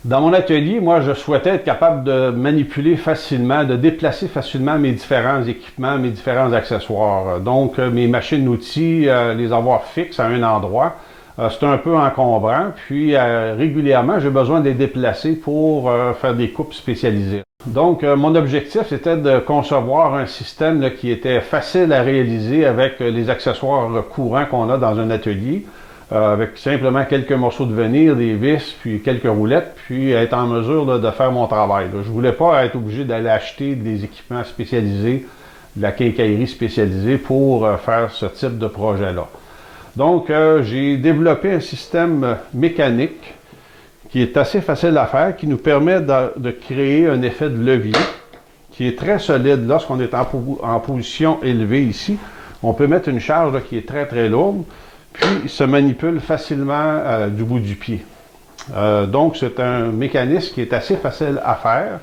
Dans mon atelier, moi, je souhaitais être capable de manipuler facilement, de déplacer facilement mes différents équipements, mes différents accessoires. Donc, mes machines-outils, les avoir fixes à un endroit, c'est un peu encombrant. Puis, régulièrement, j'ai besoin de les déplacer pour faire des coupes spécialisées. Donc, mon objectif, c'était de concevoir un système là, qui était facile à réaliser avec les accessoires courants qu'on a dans un atelier. Avec simplement quelques morceaux de vernis, des vis, puis quelques roulettes, puis être en mesure là, de faire mon travail. Là. Je voulais pas être obligé d'aller acheter des équipements spécialisés, de la quincaillerie spécialisée pour faire ce type de projet-là. Donc, j'ai développé un système mécanique qui est assez facile à faire, qui nous permet de créer un effet de levier qui est très solide. Lorsqu'on est en position élevée ici, on peut mettre une charge là, qui est très très lourde, puis il se manipule facilement du bout du pied. Donc, c'est un mécanisme qui est assez facile à faire.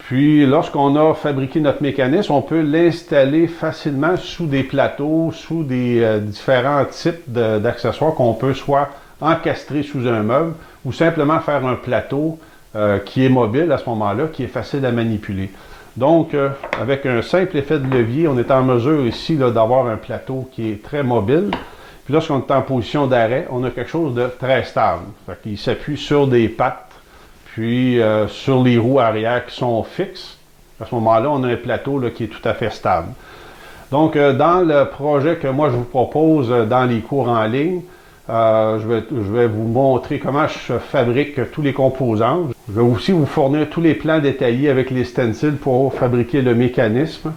Puis, lorsqu'on a fabriqué notre mécanisme, on peut l'installer facilement sous des plateaux, sous des différents types d'accessoires qu'on peut soit encastrer sous un meuble ou simplement faire un plateau qui est mobile à ce moment-là, qui est facile à manipuler. Donc, avec un simple effet de levier, on est en mesure ici d'avoir un plateau qui est très mobile. Puis lorsqu'on est en position d'arrêt, on a quelque chose de très stable. Il s'appuie sur des pattes, puis sur les roues arrière qui sont fixes. À ce moment-là, on a un plateau là, qui est tout à fait stable. Donc, dans le projet que moi je vous propose dans les cours en ligne, je vais vous montrer comment je fabrique tous les composants. Je vais aussi vous fournir tous les plans détaillés avec les stencils pour fabriquer le mécanisme.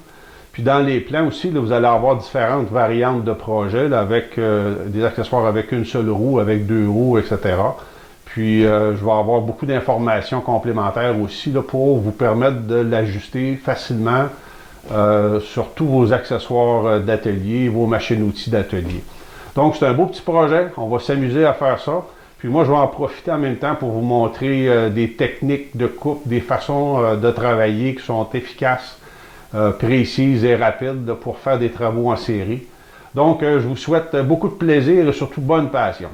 Puis dans les plans aussi, là, vous allez avoir différentes variantes de projets là, avec des accessoires avec une seule roue, avec deux roues, etc. Puis je vais avoir beaucoup d'informations complémentaires aussi là, pour vous permettre de l'ajuster facilement sur tous vos accessoires d'atelier, vos machines-outils d'atelier. Donc c'est un beau petit projet, on va s'amuser à faire ça. Puis moi, je vais en profiter en même temps pour vous montrer des techniques de coupe, des façons de travailler qui sont efficaces, précises et rapides pour faire des travaux en série. Donc, je vous souhaite beaucoup de plaisir et surtout bonne passion.